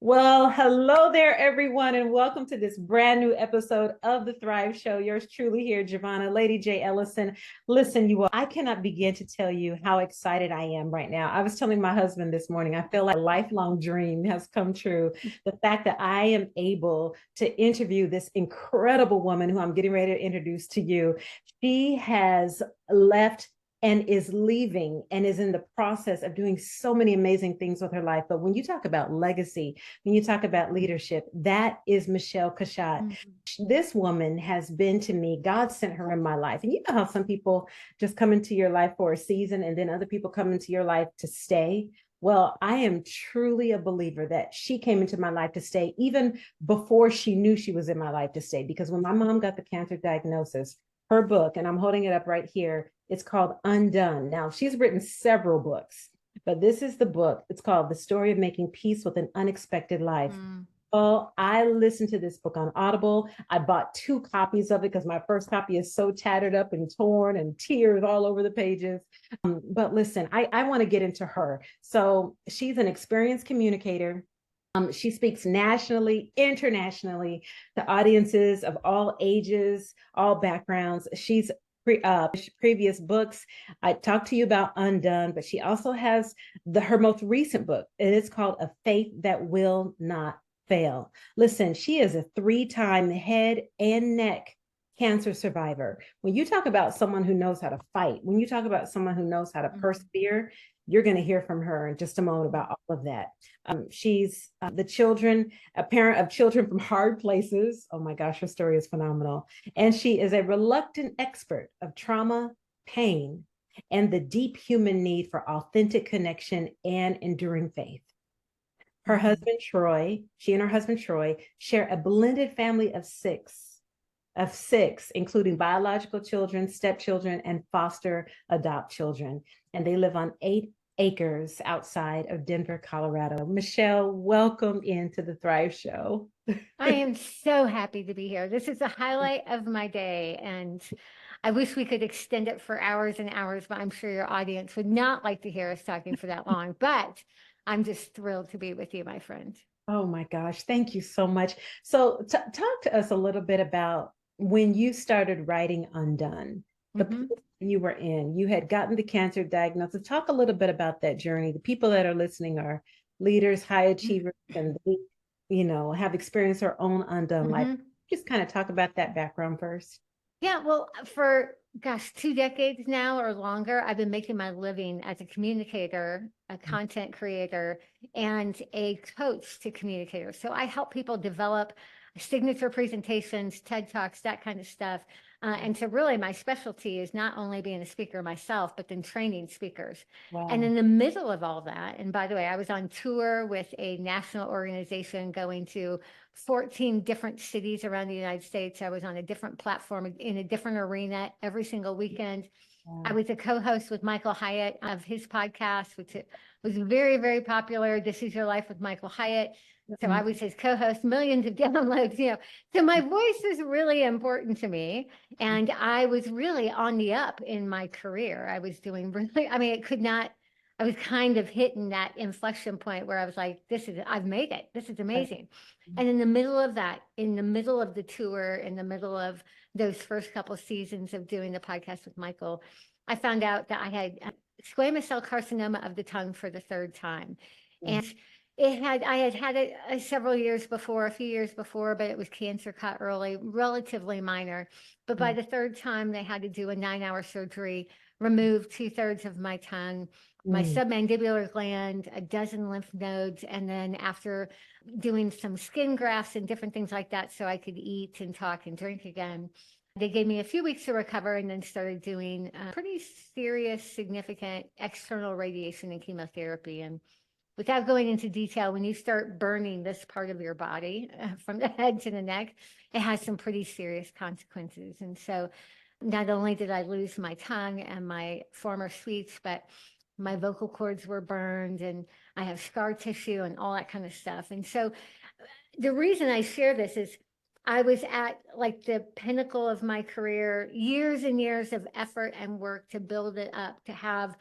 Well, hello there, everyone, and welcome to this brand new episode of The Thrive Show. Yours truly here, Giovanna, Lady J. Ellison. Listen, you all, I cannot begin to tell you how excited I am right now. I was telling my husband this morning, I feel like a lifelong dream has come true. The fact that I am able to interview this incredible woman who I'm getting ready to introduce to you. She has left and is leaving and is in the process of doing so many amazing things with her life. But when you talk about legacy, when you talk about leadership, that is Michele Cushatt. Mm-hmm. This woman has been to me, God sent her in my life. And you know how some people just come into your life for a season and then other people come into your life to stay. Well, I am truly a believer that she came into my life to stay even before she knew she was in my life to stay. Because when my mom got the cancer diagnosis, her book, and I'm holding it up right here, it's called Undone. Now, she's written several books, but this is the book. It's called The Story of Making Peace with an Unexpected Life. Oh, I listened to this book on Audible. I bought 2 copies of it because my first copy is so tattered up and torn and tears all over the pages. But listen, I want to get into her. So she's an experienced communicator. She speaks nationally, internationally to audiences of all ages, all backgrounds. She's previous books. I talked to you about Undone, but she also has her most recent book, and it's called A Faith That Will Not Fail. Listen, she is a 3-time head and neck cancer survivor. When you talk about someone who knows how to fight, when you talk about someone who knows how to persevere, you're going to hear from her in just a moment about all of that. She's a parent of children from hard places. Oh my gosh, her story is phenomenal. And she is a reluctant expert of trauma, pain, and the deep human need for authentic connection and enduring faith. Her husband, Troy, she and her husband, Troy, share a blended family of six, including biological children, stepchildren, and foster adopt children. And they live on 8 acres outside of Denver, Colorado. Michele, welcome into the Thrive Show. I am so happy to be here. This is the highlight of my day, and I wish we could extend it for hours and hours, but I'm sure your audience would not like to hear us talking for that long. But I'm just thrilled to be with you, my friend. Oh my gosh, thank you so much. So talk to us a little bit about when you started writing Undone, the place you were in. You had gotten the cancer diagnosis. Talk a little bit about that journey. The people that are listening are leaders, high achievers, and they, have experienced their own undone life. Just kind of talk about that background first. Yeah, well, for 2 decades now or longer, I've been making my living as a communicator, a content creator, and a coach to communicators. So I help people develop signature presentations, TED Talks, that kind of stuff. And so really my specialty is not only being a speaker myself, but then training speakers. Wow. And in the middle of all that, and by the way, I was on tour with a national organization going to 14 different cities around the United States. I was on a different platform in a different arena every single weekend. Wow. I was a co-host with Michael Hyatt of his podcast, which was very, very popular. This Is Your Life with Michael Hyatt. So I was his co-host, millions of downloads, So my voice is really important to me. And I was really on the up in my career. I was doing really, I was kind of hitting that inflection point where I was like, I've made it. This is amazing. And in the middle of that, in the middle of the tour, in the middle of those first couple of seasons of doing the podcast with Michael, I found out that I had squamous cell carcinoma of the tongue for the 3rd time. And I had had it a few years before, but it was cancer caught early, relatively minor. But by the 3rd time, they had to do a 9-hour surgery, remove 2/3 of my tongue, my submandibular gland, a dozen lymph nodes, and then after doing some skin grafts and different things like that so I could eat and talk and drink again, they gave me a few weeks to recover and then started doing pretty serious, significant external radiation and chemotherapy. And without going into detail, when you start burning this part of your body from the head to the neck, it has some pretty serious consequences. And so not only did I lose my tongue and my former speech, but my vocal cords were burned and I have scar tissue and all that kind of stuff. And so the reason I share this is I was at like the pinnacle of my career, years and years of effort and work to build it up, to have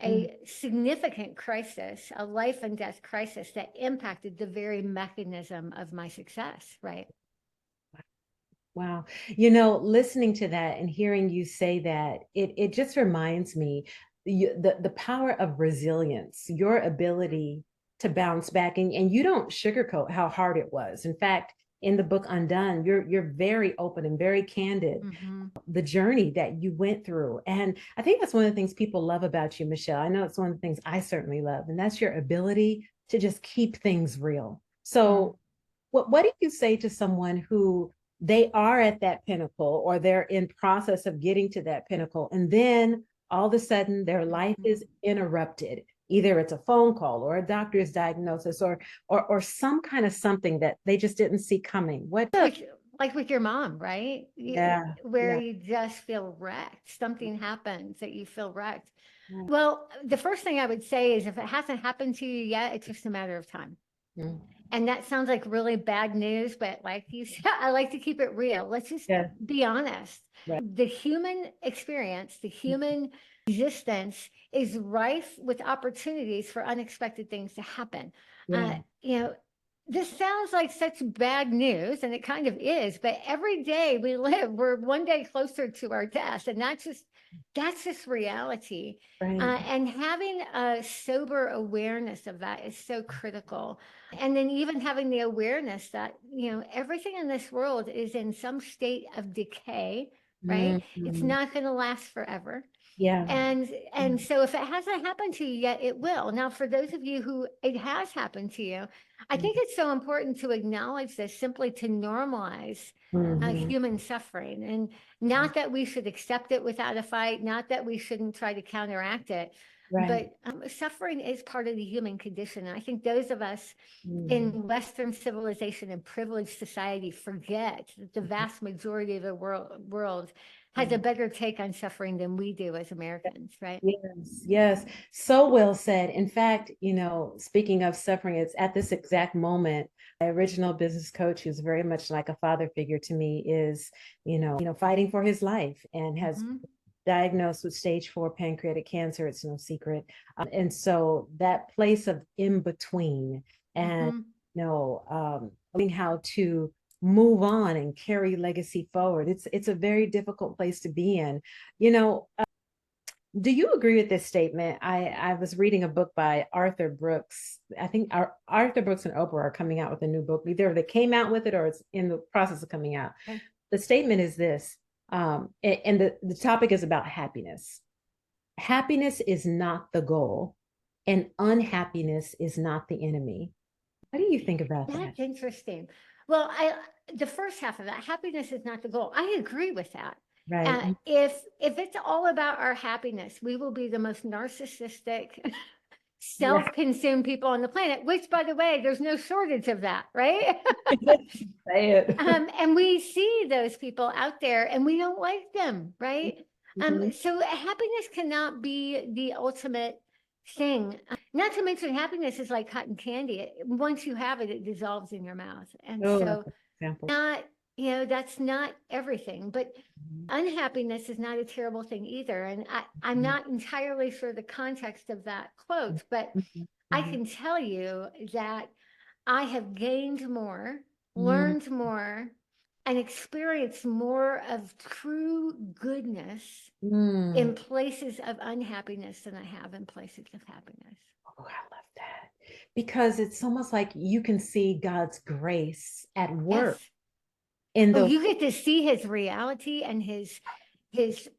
a significant crisis, a life and death crisis that impacted the very mechanism of my success, right? Wow. You know, listening to that and hearing you say that, it just reminds me the power of resilience, your ability to bounce back, and you don't sugarcoat how hard it was. In fact, in the book Undone, you're very open and very candid, the journey that you went through. And I think that's one of the things people love about you, Michele. I know it's one of the things I certainly love, and that's your ability to just keep things real. So what do you say to someone who they are at that pinnacle, or they're in process of getting to that pinnacle, and then all of a sudden their life is interrupted? Either it's a phone call or a doctor's diagnosis, or some kind of something that they just didn't see coming. What? Like with your mom, right? Yeah. Where Yeah. you just feel wrecked. Something happens that you feel wrecked. Yeah. Well, the first thing I would say is if it hasn't happened to you yet, it's just a matter of time. And that sounds like really bad news, but like you said, I like to keep it real. Let's just be honest. Right. The human experience, the human existence is rife with opportunities for unexpected things to happen. You know, this sounds like such bad news, and it kind of is, but every day we live, we're one day closer to our death, and that's just reality. And having a sober awareness of that is so critical. And then even having the awareness that, you know, everything in this world is in some state of decay, right? It's not going to last forever. And so if it hasn't happened to you yet, it will. Now, for those of you who it has happened to you, I think it's so important to acknowledge this, simply to normalize human suffering. And not that we should accept it without a fight, not that we shouldn't try to counteract it, but suffering is part of the human condition. And I think those of us in Western civilization and privileged society forget that the vast majority of the world has a better take on suffering than we do as Americans, right? Yes, yes. So well said. In fact, you know, speaking of suffering, it's at this exact moment, my original business coach, who's very much like a father figure to me, is, fighting for his life and has diagnosed with stage 4 pancreatic cancer. It's no secret. And so that place of in between and, learning how to move on and carry legacy forward. It's a very difficult place to be in. Do you agree with this statement? I was reading a book by Arthur Brooks. I think Arthur Brooks and Oprah are coming out with a new book. Either they came out with it or it's in the process of coming out. Okay. The statement is this, and the topic is about happiness. Happiness is not the goal, and unhappiness is not the enemy. What do you think about that? That's interesting. Well, the first half of that, happiness is not the goal. I agree with that. Right. If it's all about our happiness, we will be the most narcissistic, self-consumed people on the planet, which, by the way, there's no shortage of that, right? Say it. And we see those people out there and we don't like them, right? So happiness cannot be the ultimate thing. Not to mention happiness is like cotton candy. Once you have it, it dissolves in your mouth. And that's not everything, but unhappiness is not a terrible thing either. And I'm not entirely sure the context of that quote, but I can tell you that I have gained more, learned more, and experienced more of true goodness in places of unhappiness than I have in places of happiness. Oh, I love that. Because it's almost like you can see God's grace at work. Yes. You get to see his reality and his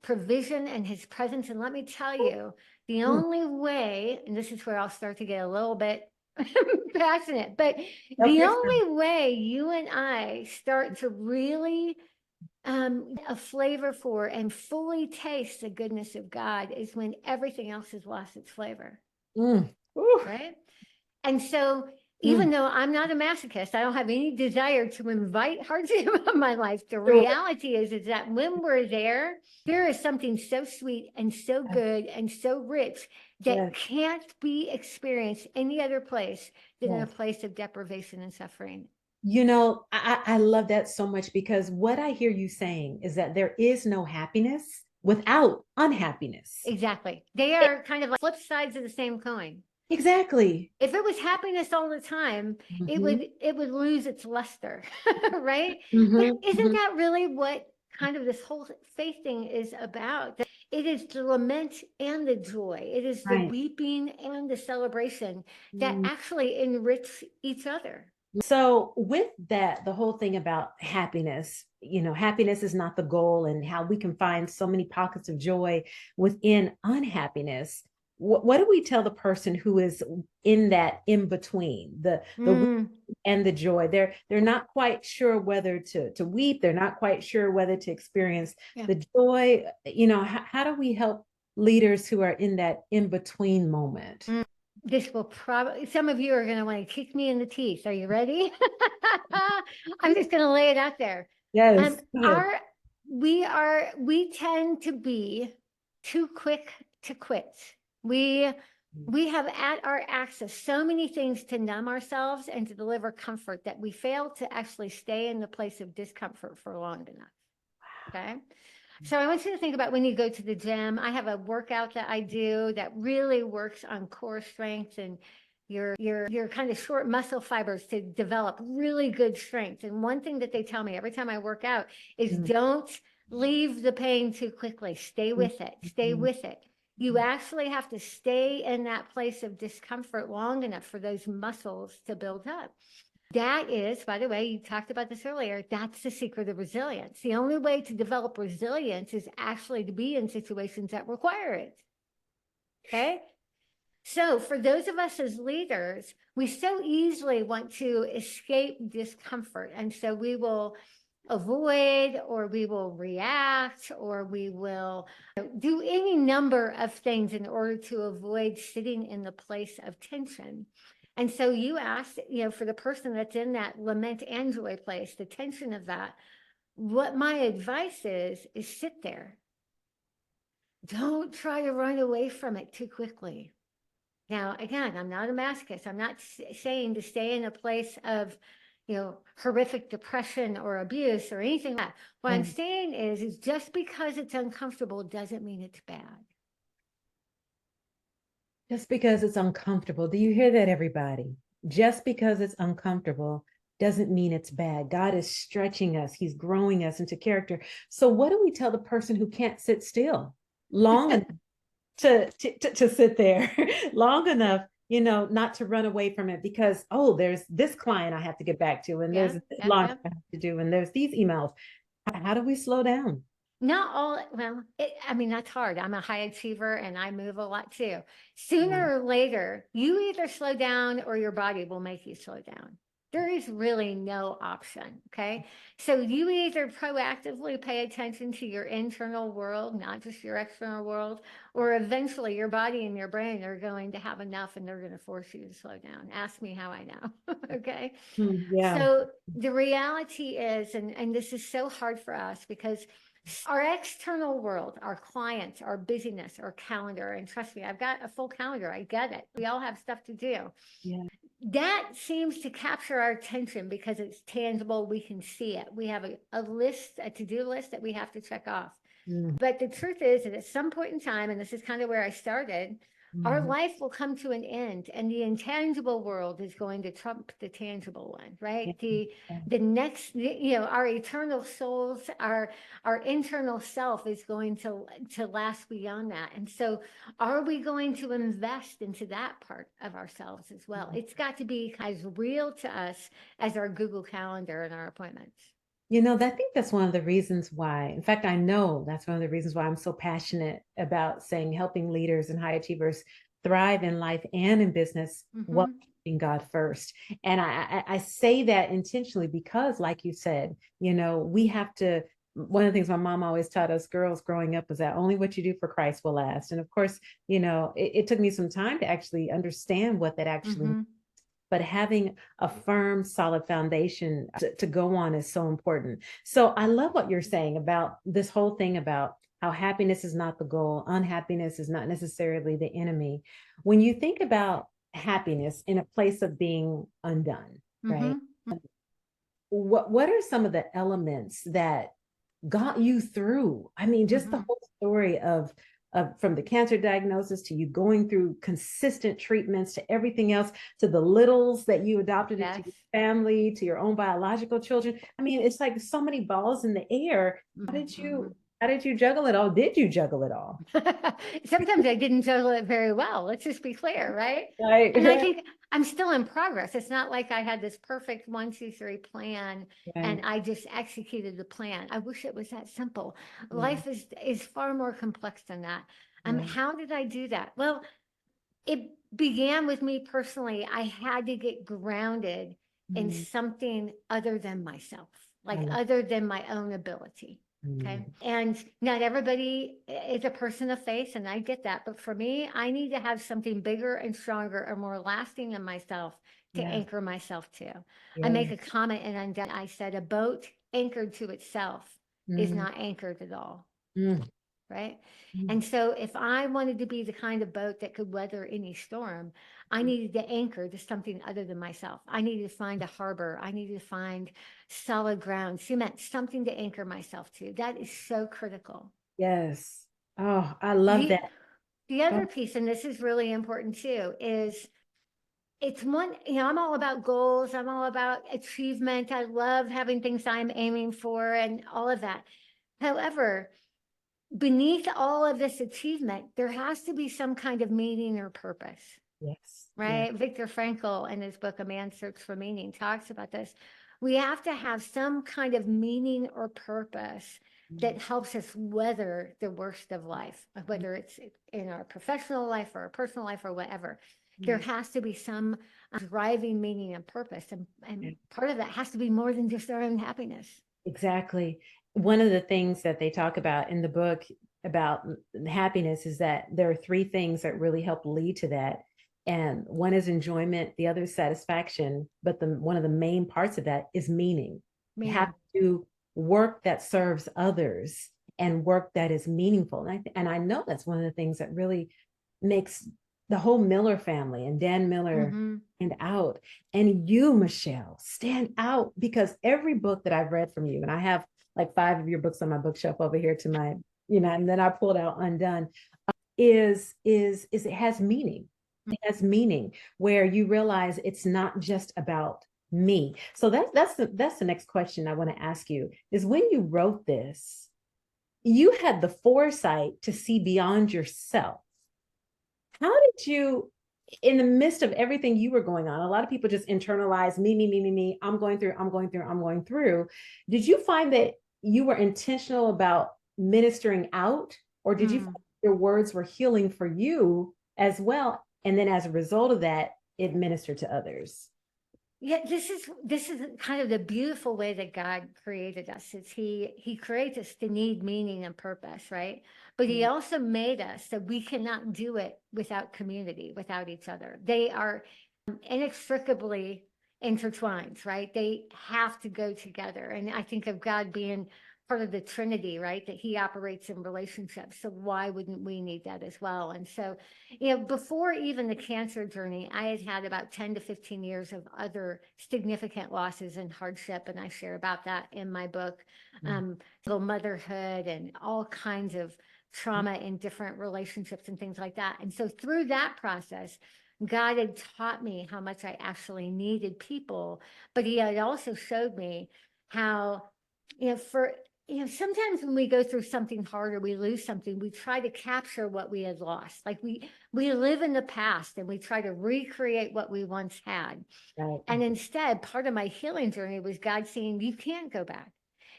provision and his presence. And let me tell you, the only way, and this is where I'll start to get a little bit passionate, but the only way you and I start to really a flavor for and fully taste the goodness of God is when everything else has lost its flavor. Right? And so even though I'm not a masochist, I don't have any desire to invite hardship in my life. The reality is that when we're there is something so sweet and so good and so rich that can't be experienced any other place than in a place of deprivation and suffering. I love that so much, because what I hear you saying is that there is no happiness without unhappiness. Exactly. They are kind of like flip sides of the same coin. Exactly. If it was happiness all the time, Mm-hmm. it would lose its luster, right? But Mm-hmm. isn't Mm-hmm. that really what kind of this whole faith thing is about? That it is the lament and the joy. It is the Right. weeping and the celebration that Mm. actually enrich each other. So with that, the whole thing about happiness, happiness is not the goal, and how we can find so many pockets of joy within unhappiness. What do we tell the person who is in that in between the Mm, and the joy? They're not quite sure whether to weep. They're not quite sure whether to experience yeah. the joy. How do we help leaders who are in that in between moment? Mm. This will probably, some of you are going to want to kick me in the teeth. Are you ready? I'm just going to lay it out there. Yes. Good. Our, we tend to be too quick to quit. We, we have at our access so many things to numb ourselves and to deliver comfort that we fail to actually stay in the place of discomfort for long enough. Okay. So I want you to think about when you go to the gym. I have a workout that I do that really works on core strength and your kind of short muscle fibers to develop really good strength. And one thing that they tell me every time I work out is Mm-hmm. don't leave the pain too quickly. Stay with it. Stay Mm-hmm. with it. You actually have to stay in that place of discomfort long enough for those muscles to build up. That is, by the way, you talked about this earlier, that's the secret of resilience. The only way to develop resilience is actually to be in situations that require it. Okay. So for those of us as leaders, we so easily want to escape discomfort. And so we will avoid, or we will react, or we will do any number of things in order to avoid sitting in the place of tension. And so you asked, for the person that's in that lament and joy place, the tension of that, what my advice is sit there. Don't try to run away from it too quickly. Now, again, I'm not a masochist. I'm not saying to stay in a place of, horrific depression or abuse or anything like that. What I'm saying is just because it's uncomfortable doesn't mean it's bad. Just because it's uncomfortable. Do you hear that, everybody? Just because it's uncomfortable doesn't mean it's bad. God is stretching us. He's growing us into character. So what do we tell the person who can't sit still long enough to sit there long enough, not to run away from it because, oh, there's this client I have to get back to, and there's this launch I have to do, and there's these emails. How do we slow down? Not all, well, that's hard. I'm a high achiever and I move a lot too. Yeah. Sooner or later, you either slow down or your body will make you slow down. There is really no option. Okay. So you either proactively pay attention to your internal world, not just your external world, or eventually your body and your brain are going to have enough and they're going to force you to slow down. Ask me how I know. Okay. Yeah. So the reality is, and this is so hard for us because our external world, our clients, our busyness, our calendar, and trust me, I've got a full calendar. I get it. We all have stuff to do. Yeah. That seems to capture our attention because it's tangible. We can see it. We have a list, a to-do list that we have to check off. But the truth is that at some point in time, and this is kind of where I started, our life will come to an end and the intangible world is going to trump the tangible one, right? The next, our eternal souls, our internal self is going to last beyond that. And so are we going to invest into that part of ourselves as well? It's got to be as real to us as our Google Calendar and our appointments. I think that's one of the reasons why, in fact, I know that's one of the reasons why I'm so passionate about saying helping leaders and high achievers thrive in life and in business while keeping God first. And I say that intentionally because, like you said, we have to. One of the things my mom always taught us girls growing up was that only what you do for Christ will last. And of course, it took me some time to actually understand what that actually means. But having a firm, solid foundation to go on is so important. So I love what you're saying about this whole thing about how happiness is not the goal, unhappiness is not necessarily the enemy. When you think about happiness in a place of being undone, right? What are some of the elements that got you through. I mean, just the Mhm. whole story of from the cancer diagnosis to you going through consistent treatments to everything else to the littles that you adopted into your Yes. family to your own biological children. I mean, it's like so many balls in the air. Mhm, mhm. How did you juggle it all? Did you juggle it all? Sometimes I didn't juggle it very well. Let's just be clear, right? Right, And I right, think I'm still in progress. It's not like I had this perfect 1, 2, 3 plan and right. I just executed the plan. I wish it was that simple. Yeah, Life is far more complex than that. yeah. How did I do that? Well, it began with me personally. I had to get grounded in Mm, something other than myself, I like love. other than my own ability. Okay. Mm, And not everybody is a person of faith, and I get that. But for me, I need to have something bigger and stronger and more lasting than myself to yeah, anchor myself to. I yeah. make a comment and I said, a boat anchored to itself is Mm, not anchored at all. mm, Right. mm, And so if I wanted to be the kind of boat that could weather any storm, I needed to anchor to something other than myself. I needed to find a harbor. I needed to find solid ground, cement, something to anchor myself to. That is so critical. yes. Oh, I love The that. the other Oh, piece, and this is really important too, is it's one, I'm all about goals. I'm all about achievement. I love having things I'm aiming for and all of that. However, beneath all of this achievement, there has to be some kind of meaning or purpose, yes, yes. right? Viktor Frankl, in his book, A Man's Search for Meaning, talks about this. We have to have some kind of meaning or purpose Mm, that helps us weather the worst of life, whether it's in our professional life or our personal life or whatever. There mm, has to be some driving meaning and purpose. yeah. And part of that has to be more than just our own happiness. Exactly. One of the things that they talk about in the book about happiness is that there are three things that really help lead to that. And one is enjoyment, the other is satisfaction, but the one of the main parts of that is meaning. You have Meaning. to do work that serves others and work that is meaningful. And I know that's one of the things that really makes the whole Miller family and Dan Miller Mm-hmm. stand out. And you, Michele, stand out because every book that I've read from you, and I have like 5 of your books on my bookshelf over here to my, and then I pulled out Undone, is it has meaning. It has meaning where you realize it's not just about me. So that's the next question I want to ask you is when you wrote this, you had the foresight to see beyond yourself. How did you, in the midst of everything you were going on, a lot of people just internalize me, me, me, me, me. I'm going through, I'm going through, I'm going through. Did you find that you were intentional about ministering out, or did you find Mm. your words were healing for you as well? And then as a result of that, it ministered to others. Yeah, this is kind of the beautiful way that God created us. Is he creates us to need meaning and purpose, right? But he Yeah. also made us so we cannot do it without community, without each other. They are inextricably intertwined, right? They have to go together. And I think of God being part of the Trinity, right? That he operates in relationships. So why wouldn't we need that as well? And so, before even the cancer journey, I had had about 10 to 15 years of other significant losses and hardship. And I share about that in my book, Mm. Single Motherhood and all kinds of trauma in different relationships and things like that. And so through that process, God had taught me how much I actually needed people, but he had also showed me how, for sometimes when we go through something hard or we lose something, we try to capture what we had lost. Like we live in the past and we try to recreate what we once had. Right. And instead, part of my healing journey was God saying, you can't go back.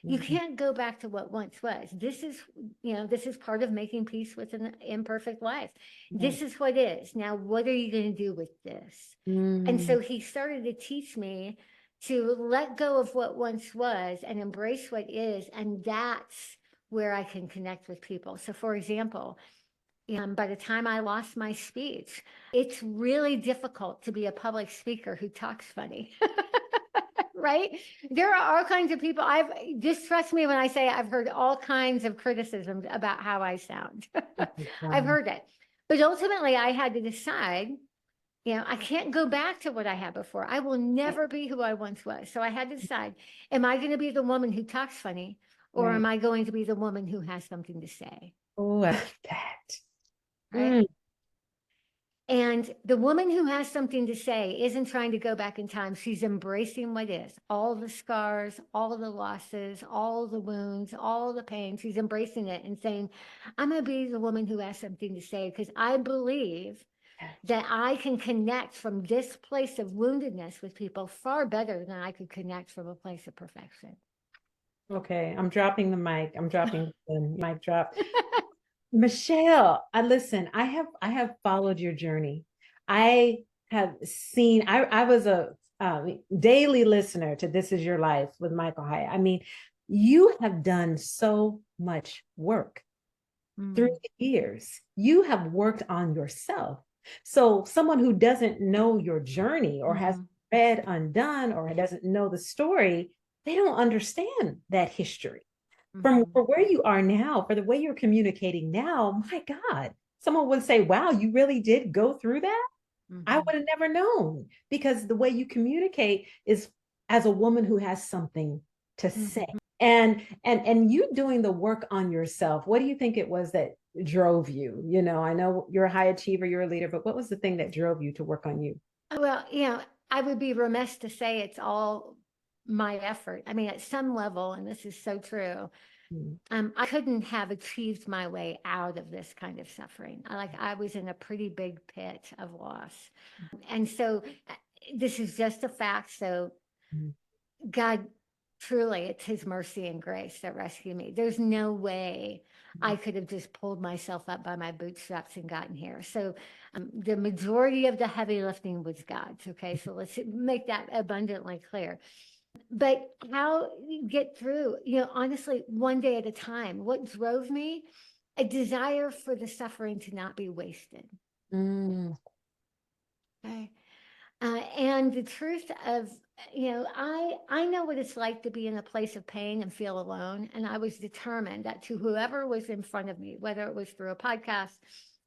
You Mhm. can't go back to what once was. This is part of making peace with an imperfect life. Right. This is what is. Now, what are you going to do with this? And Mm. so he started to teach me to let go of what once was and embrace what is. And that's where I can connect with people. So, for example, by the time I lost my speech, it's really difficult to be a public speaker who talks funny. Right? There are all kinds of people. Just trust me when I say I've heard all kinds of criticisms about how I sound. I've Wow. heard it. But ultimately, I had to decide, I can't go back to what I had before. I will never be who I once was. So I had to decide, am I going to be the woman who talks funny? or Right. am I going to be the woman who has something to say? Oh, I love that. Right. Mm. And the woman who has something to say isn't trying to go back in time. She's embracing what is, all the scars, all the losses, all the wounds, all the pain. She's embracing it and saying, I'm going to be the woman who has something to say because I believe that I can connect from this place of woundedness with people far better than I could connect from a place of perfection. Okay, I'm dropping the mic. I'm dropping the mic drop. Michele, I have followed your journey. I have seen, I was a daily listener to This Is Your Life with Michael Hyatt. I mean, you have done so much work through the years. You have worked on yourself. So someone who doesn't know your journey or has read Undone or doesn't know the story, they don't understand that history from for where you are now, for the way you're communicating now. My God, someone would say, wow, you really did go through that. I would have never known, because the way you communicate is as a woman who has something to say. And you doing the work on yourself. What do you think it was that drove you? You know, I know you're a high achiever, you're a leader, but what was the thing that drove you to work on you? Well, I would be remiss to say it's all my effort. I mean, at some level, and this is so true, I couldn't have achieved my way out of this kind of suffering. I was in a pretty big pit of loss. And so this is just a fact. So God, truly, it's his mercy and grace that rescued me. There's no way I could have just pulled myself up by my bootstraps and gotten here. So the majority of the heavy lifting was God's. Okay. So let's make that abundantly clear. But how you get through, honestly, one day at a time. What drove me? A desire for the suffering to not be wasted. Okay. And the truth of, I know what it's like to be in a place of pain and feel alone. And I was determined that to whoever was in front of me, whether it was through a podcast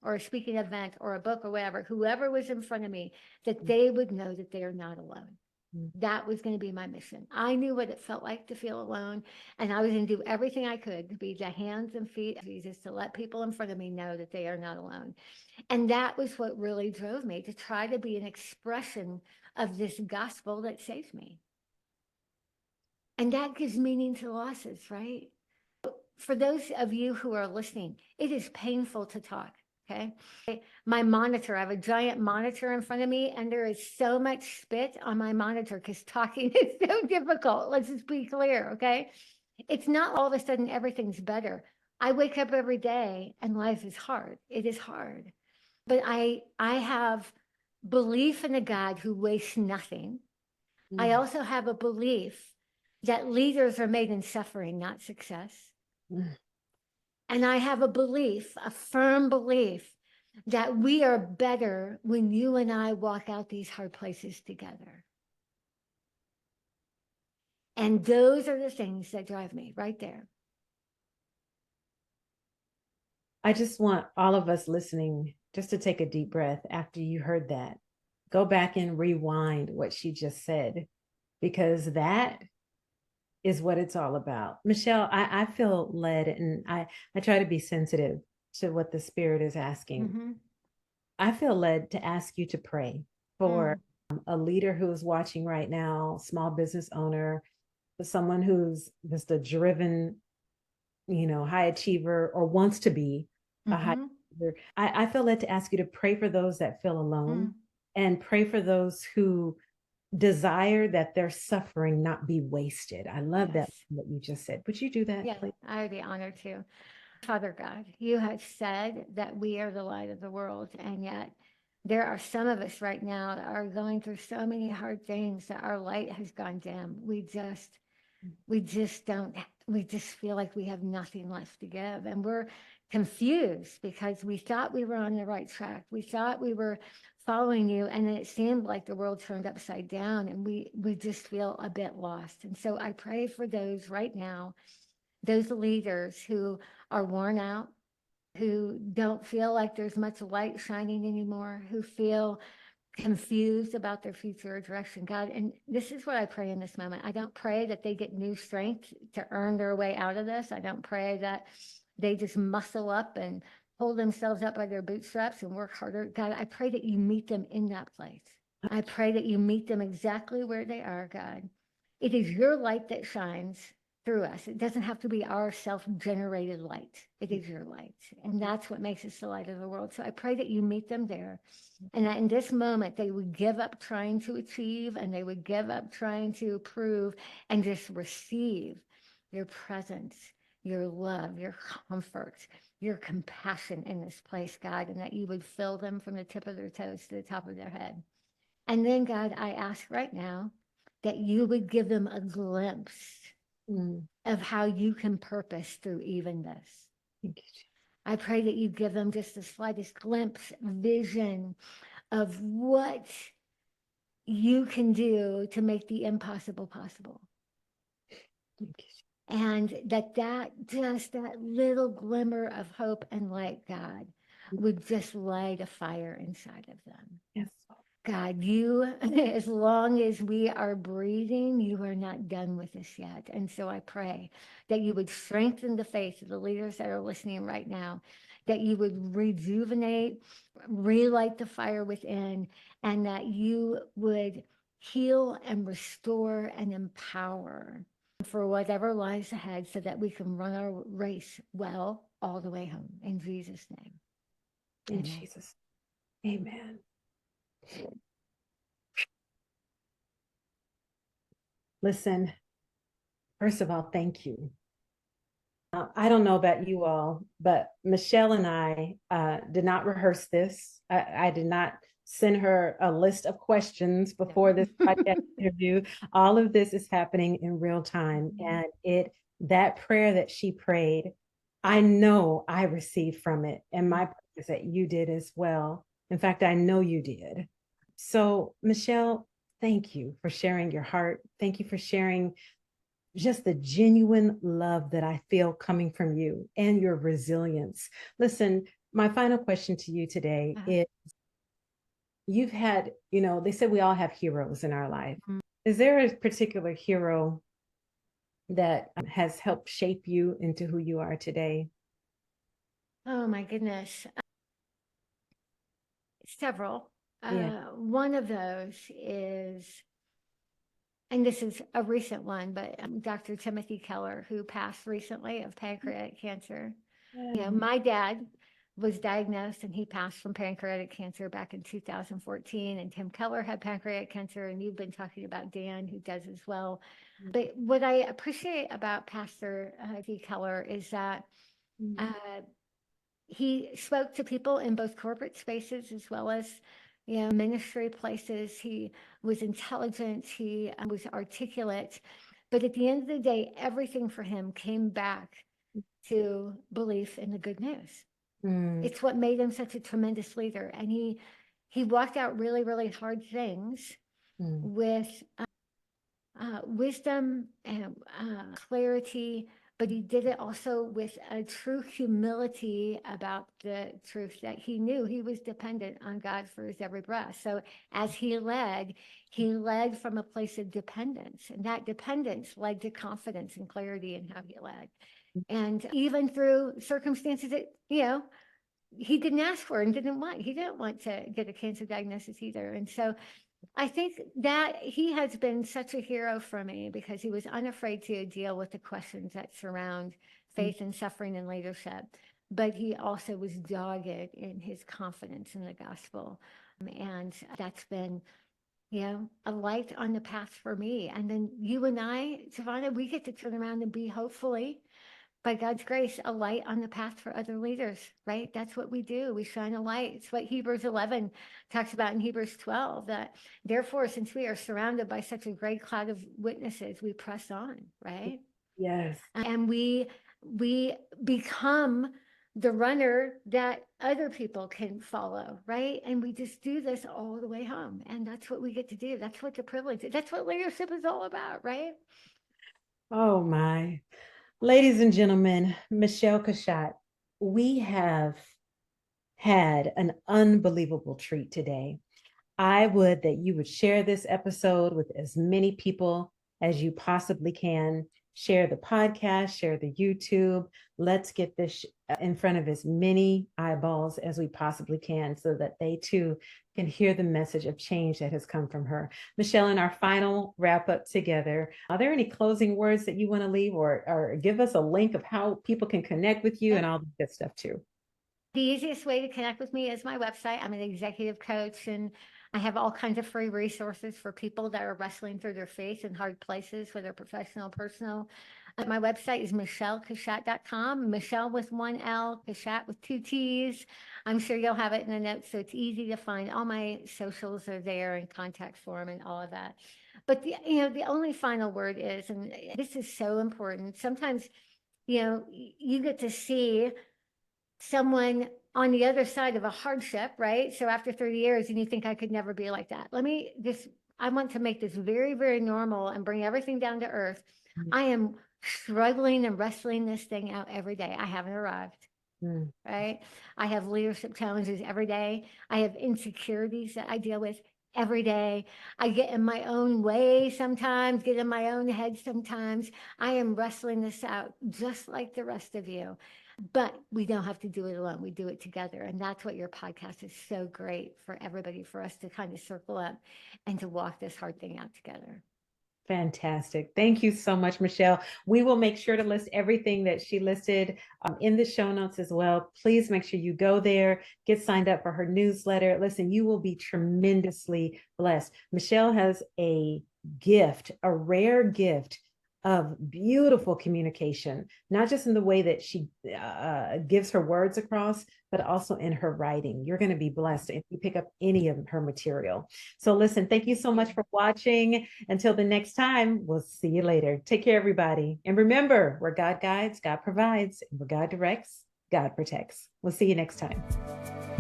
or a speaking event or a book or whatever, whoever was in front of me, that they would know that they are not alone. That was going to be my mission. I knew what it felt like to feel alone, and I was going to do everything I could to be the hands and feet of Jesus, to let people in front of me know that they are not alone. And that was what really drove me to try to be an expression of this gospel that saves me. And that gives meaning to losses, right? For those of you who are listening, it is painful to talk. Okay. My monitor, I have a giant monitor in front of me, and there is so much spit on my monitor because talking is so difficult. Let's just be clear. Okay. It's not all of a sudden everything's better. I wake up every day and life is hard. It is hard. But I have belief in a God who wastes nothing. I also have a belief that leaders are made in suffering, not success. And I have a belief, a firm belief, that we are better when you and I walk out these hard places together. And those are the things that drive me right there. I just want all of us listening just to take a deep breath after you heard that. Go back and rewind what she just said, because that is what it's all about. Michele, I feel led, and I try to be sensitive to what the Spirit is asking. I feel led to ask you to pray for a leader who is watching right now, small business owner, someone who's just a driven, high achiever or wants to be a high achiever. I feel led to ask you to pray for those that feel alone and pray for those who desire that their suffering not be wasted. I love that, what you just said. Would you do that, please? I would be honored to. Father God, you have said that we are the light of the world, and yet there are some of us right now that are going through so many hard things that our light has gone dim. We just don't, we just feel like we have nothing left to give. And we're confused because we thought we were on the right track. We thought we were following you, and then it seemed like the world turned upside down, and we just feel a bit lost. And so I pray for those right now, those leaders who are worn out, who don't feel like there's much light shining anymore, who feel confused about their future or direction, God. And this is what I pray in this moment. I don't pray that they get new strength to earn their way out of this. I don't pray that they just muscle up and hold themselves up by their bootstraps and work harder. God, I pray that you meet them in that place. I pray that you meet them exactly where they are, God. It is your light that shines through us. It doesn't have to be our self-generated light. It is your light. And that's what makes us the light of the world. So I pray that you meet them there. And that in this moment, they would give up trying to achieve, and they would give up trying to prove, and just receive your presence, your love, your comfort, your compassion in this place, God, and that you would fill them from the tip of their toes to the top of their head. And then, God, I ask right now that you would give them a glimpse of how you can purpose through even this. Thank you. I pray that you give them just the slightest glimpse, vision of what you can do to make the impossible possible. Thank you. And that just that little glimmer of hope and light, God, would just light a fire inside of them. Yes. God, you, as long as we are breathing, you are not done with us yet. And so I pray that you would strengthen the faith of the leaders that are listening right now, that you would rejuvenate, relight the fire within, and that you would heal and restore and empower for whatever lies ahead, so that we can run our race well all the way home. In Jesus' name. In Amen. Jesus. Amen. Listen, first of all, thank you. I don't know about you all, but Michele and I did not rehearse this. I did not send her a list of questions before this podcast interview. All of this is happening in real time. And that prayer that she prayed, I know I received from it. And my prayer is that you did as well. In fact, I know you did. So, Michele, thank you for sharing your heart. Thank you for sharing just the genuine love that I feel coming from you and your resilience. Listen, my final question to you today is, you've had, they said we all have heroes in our life. Is there a particular hero that has helped shape you into who you are today? Oh my goodness. Several. Yeah. One of those is, and this is a recent one, but Dr. Timothy Keller, who passed recently of pancreatic cancer. Yeah. My dad was diagnosed and he passed from pancreatic cancer back in 2014. And Tim Keller had pancreatic cancer, and you've been talking about Dan, who does as well. But what I appreciate about Pastor D. Keller is that he spoke to people in both corporate spaces as well as ministry places. He was intelligent, he was articulate, but at the end of the day, everything for him came back to belief in the good news. It's what made him such a tremendous leader. And he walked out really, really hard things with wisdom and clarity, but he did it also with a true humility about the truth that he knew he was dependent on God for his every breath. So as he led from a place of dependence, and that dependence led to confidence and clarity in how he led. And even through circumstances that, he didn't ask for and didn't want. He didn't want to get a cancer diagnosis either. And so I think that he has been such a hero for me, because he was unafraid to deal with the questions that surround faith and suffering and leadership. But he also was dogged in his confidence in the gospel. And that's been, a light on the path for me. And then you and I, Savannah, we get to turn around and be, hopefully, by God's grace, a light on the path for other leaders, right? That's what we do. We shine a light. It's what Hebrews 11 talks about in Hebrews 12, that therefore, since we are surrounded by such a great cloud of witnesses, we press on, right? Yes. And we become the runner that other people can follow, right? And we just do this all the way home. And that's what we get to do. That's what the privilege is. That's what leadership is all about, right? Oh my. Ladies and gentlemen, Michele Cushatt, we have had an unbelievable treat today. I would that you would share this episode with as many people as you possibly can. Share the podcast, share the YouTube. Let's get this in front of as many eyeballs as we possibly can so that they too can hear the message of change that has come from her. Michele, in our final wrap up together, are there any closing words that you want to leave, or give us a link of how people can connect with you and all the good stuff too? The easiest way to connect with me is my website. I'm an executive coach, and I have all kinds of free resources for people that are wrestling through their faith in hard places, whether professional, personal. My website is michelecushatt.com. Michele with one L, Cushatt with two T's. I'm sure you'll have it in the notes, so it's easy to find. All my socials are there and contact form and all of that. But the only final word is, and this is so important. Sometimes, you get to see someone on the other side of a hardship, right? So after 30 years, and you think I could never be like that. I want to make this very, very normal and bring everything down to earth. I am struggling and wrestling this thing out every day. I haven't arrived. Right? I have leadership challenges every day. I have insecurities that I deal with every day. I get in my own way sometimes, get in my own head sometimes. I am wrestling this out just like the rest of you. But we don't have to do it alone. We do it together. And that's what your podcast is so great for everybody, for us to kind of circle up and to walk this hard thing out together. Fantastic. Thank you so much, Michele. We will make sure to list everything that she listed in the show notes as well. Please make sure you go there, get signed up for her newsletter. Listen, you will be tremendously blessed. Michele has a gift, a rare gift of beautiful communication, not just in the way that she gives her words across, but also in her writing. You're going to be blessed if you pick up any of her material. So listen, thank you so much for watching. Until the next time, we'll see you later. Take care, everybody. And remember, where God guides, God provides. And where God directs, God protects. We'll see you next time.